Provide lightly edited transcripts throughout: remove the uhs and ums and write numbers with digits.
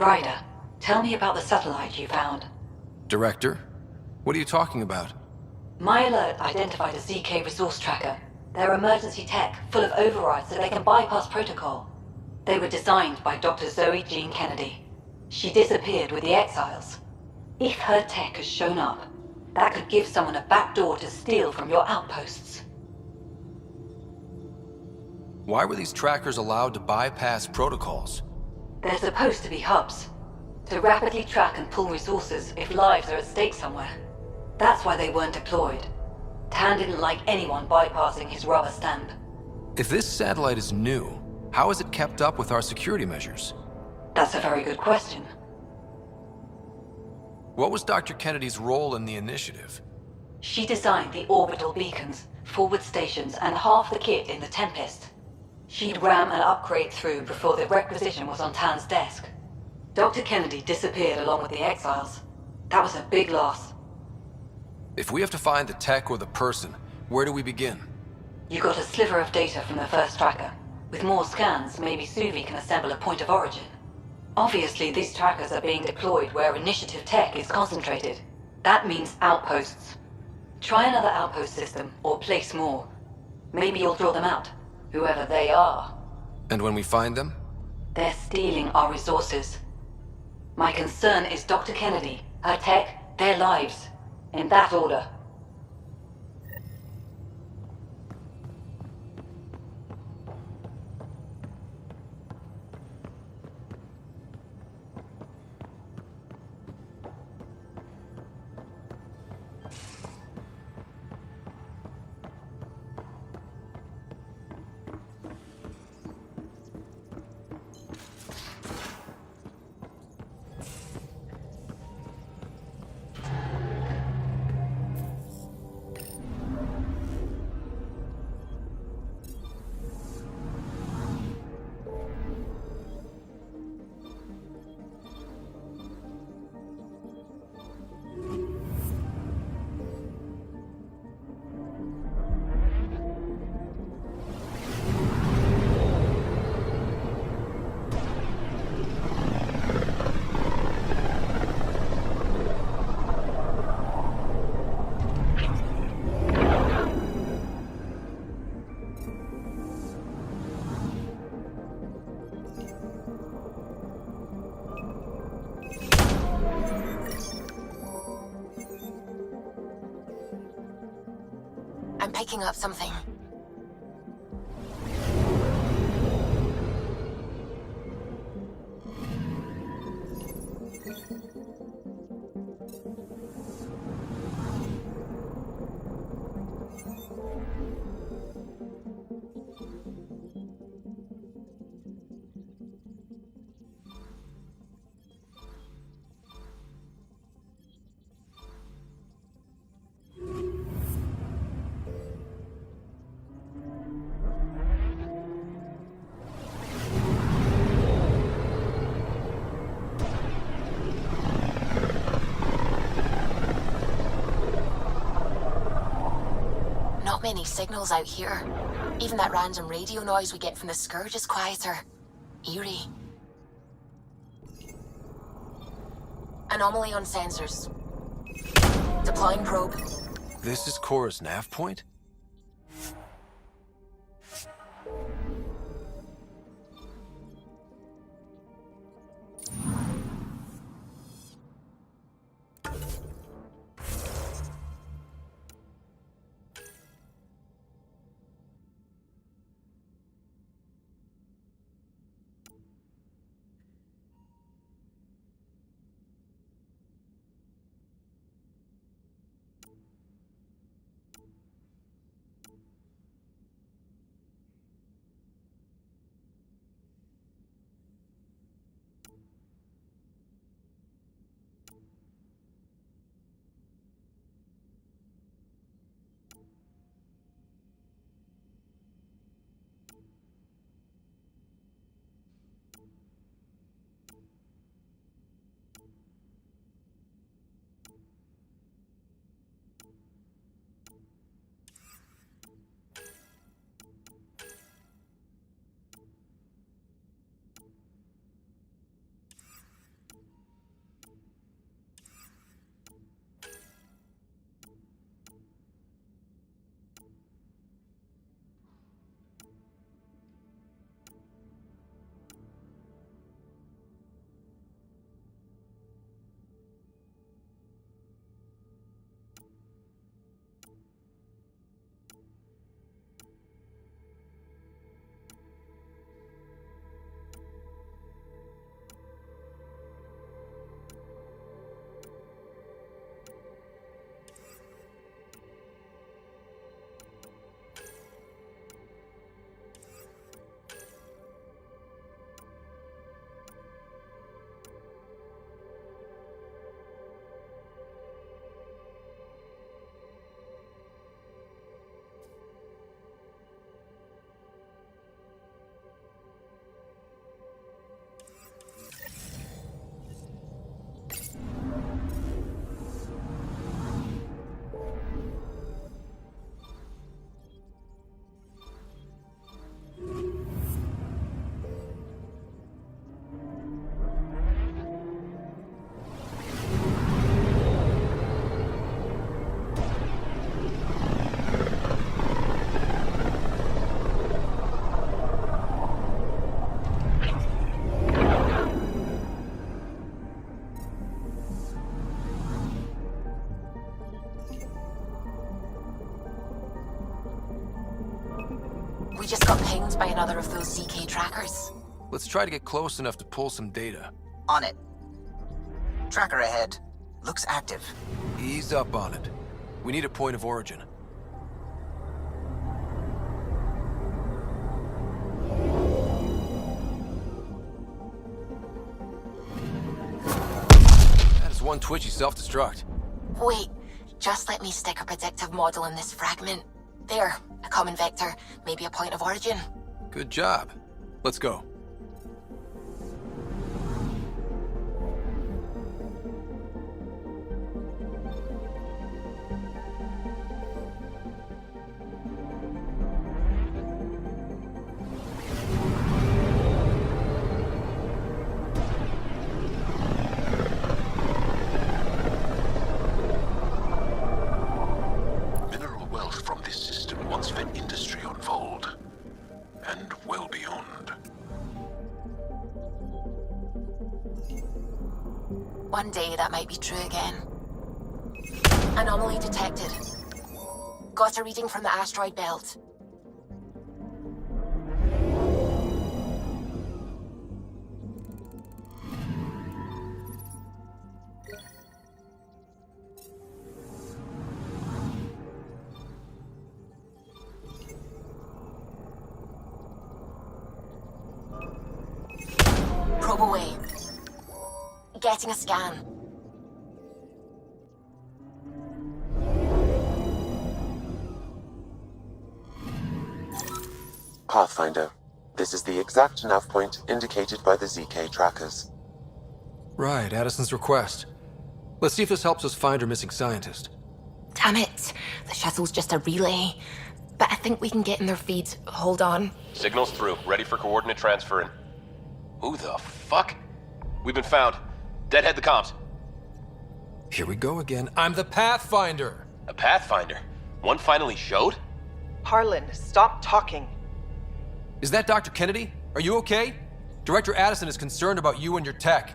Ryder, tell me about the satellite you found. Director? What are you talking about? My alert identified a ZK resource tracker. They're emergency tech, full of overrides so they can bypass protocol. They were designed by Dr. Zoe Jean Kennedy. She disappeared with the Exiles. If her tech has shown up, that could give someone a backdoor to steal from your outposts. Why were these trackers allowed to bypass protocols? They're supposed to be hubs, to rapidly track and pull resources if lives are at stake somewhere. That's why they weren't deployed. Tan didn't like anyone bypassing his rubber stamp. If this satellite is new, how is it kept up with our security measures? That's a very good question. What was Dr. Kennedy's role in the initiative? She designed the orbital beacons, forward stations, and half the kit in the Tempest. She'd ram an upgrade through before the requisition was on Tan's desk. Dr. Kennedy disappeared along with the Exiles. That was a big loss. If we have to find the tech or the person, where do we begin? You got a sliver of data from the first tracker. With more scans, maybe Suvi can assemble a point of origin. Obviously, these trackers are being deployed where initiative tech is concentrated. That means outposts. Try another outpost system, or place more. Maybe you'll draw them out, whoever they are. And when we find them? They're stealing our resources. My concern is Dr. Kennedy, her tech, their lives. In that order. I'm picking up something. Many signals out here. Even that random radio noise we get from the Scourge is quieter. Eerie. Anomaly on sensors. Deploying probe. This is Cora's nav point? We just got pinged by another of those ZK trackers. Let's try to get close enough to pull some data. On it. Tracker ahead. Looks active. Ease up on it. We need a point of origin. That is one twitchy self-destruct. Wait, just let me stick a predictive model in this fragment. There, a common vector, maybe a point of origin. Good job. Let's go. One day that might be true again. Anomaly detected. Got a reading from the asteroid belt. Probe away. Getting a scan. Pathfinder, this is the exact nav point indicated by the ZK trackers. Right, Addison's request. Let's see if this helps us find our missing scientist. Damn it. The shuttle's just a relay. But I think we can get in their feed. Hold on. Signal's through. Ready for coordinate transferring. Who the fuck? We've been found. Deadhead the comms. Here we go again. I'm the Pathfinder! A Pathfinder? One finally showed? Harlan, stop talking. Is that Dr. Kennedy? Are you okay? Director Addison is concerned about you and your tech.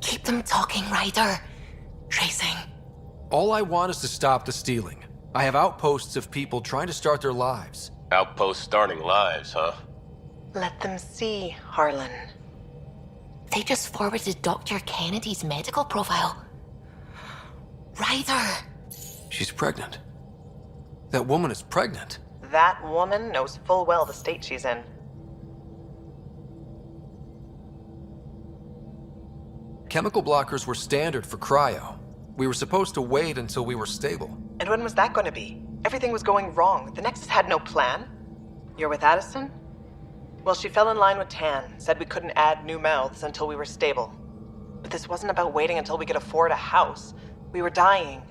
Keep them talking, Ryder. Tracing. All I want is to stop the stealing. I have outposts of people trying to start their lives. Outpost starting lives, huh? Let them see, Harlan. They just forwarded Dr. Kennedy's medical profile. Ryder! She's pregnant. That woman is pregnant. That woman knows full well the state she's in. Chemical blockers were standard for cryo. We were supposed to wait until we were stable. And when was that going to be? Everything was going wrong. The Nexus had no plan. You're with Addison? Well, she fell in line with Tan, said we couldn't add new mouths until we were stable. But this wasn't about waiting until we could afford a house. We were dying.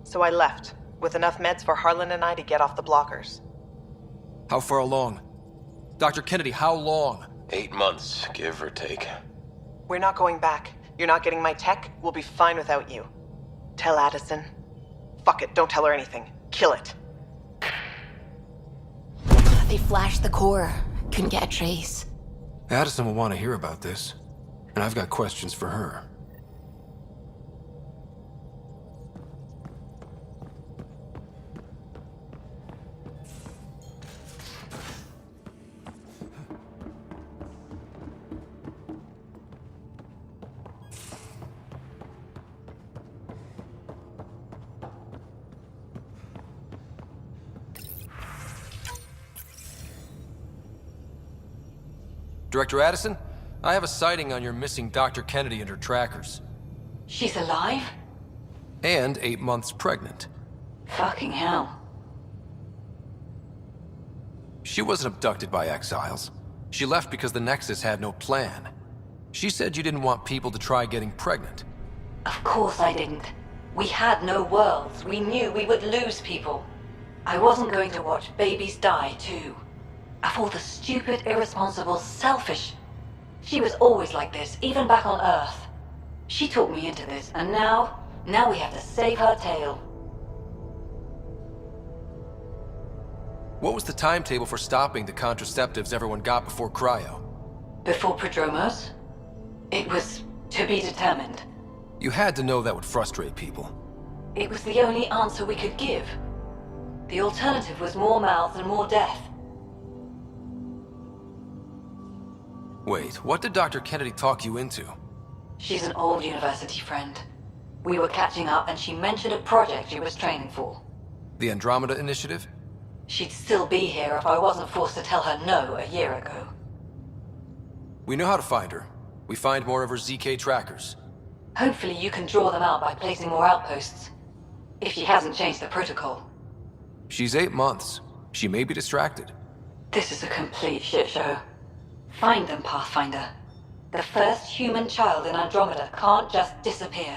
So I left, with enough meds for Harlan and I to get off the blockers. How far along? Dr. Kennedy, how long? 8 months, give or take. We're not going back. You're not getting my tech. We'll be fine without you. Tell Addison. Fuck it, don't tell her anything. Kill it. They flashed the core. Couldn't get a trace. Addison will want to hear about this, and I've got questions for her. Director Addison, I have a sighting on your missing Dr. Kennedy and her trackers. She's alive? And 8 months pregnant. Fucking hell. She wasn't abducted by exiles. She left because the Nexus had no plan. She said you didn't want people to try getting pregnant. Of course I didn't. We had no worlds. We knew we would lose people. I wasn't going to watch babies die, too. Of all the stupid, irresponsible, selfish... She was always like this, even back on Earth. She talked me into this, and now we have to save her tail. What was the timetable for stopping the contraceptives everyone got before cryo? Before Prodromos? It was to be determined. You had to know that would frustrate people. It was the only answer we could give. The alternative was more mouths and more death. Wait, what did Dr. Kennedy talk you into? She's an old university friend. We were catching up and she mentioned a project she was training for. The Andromeda Initiative? She'd still be here if I wasn't forced to tell her no a year ago. We know how to find her. We find more of her ZK trackers. Hopefully you can draw them out by placing more outposts. If she hasn't changed the protocol. She's 8 months. She may be distracted. This is a complete shit show. Find them, Pathfinder. The first human child in Andromeda can't just disappear.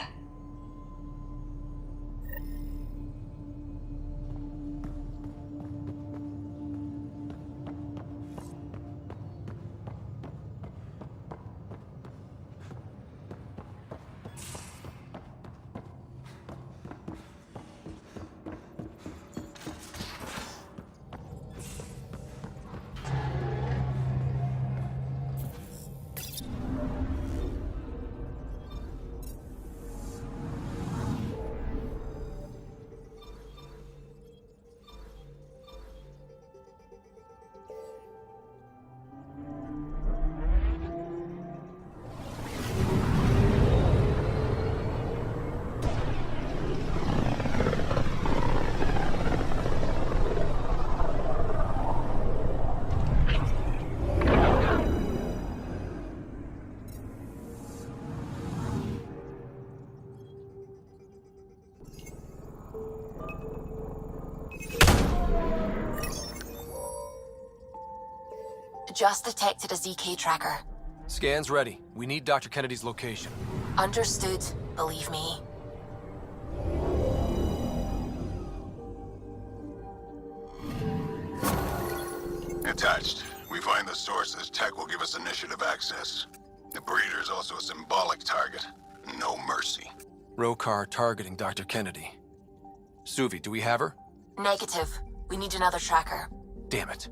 Just detected a ZK tracker. Scan's ready. We need Dr. Kennedy's location. Understood, believe me. Attached. We find the sources. Tech will give us initiative access. The breeder's also a symbolic target. No mercy. Rokar targeting Dr. Kennedy. Suvi, do we have her? Negative. We need another tracker. Damn it.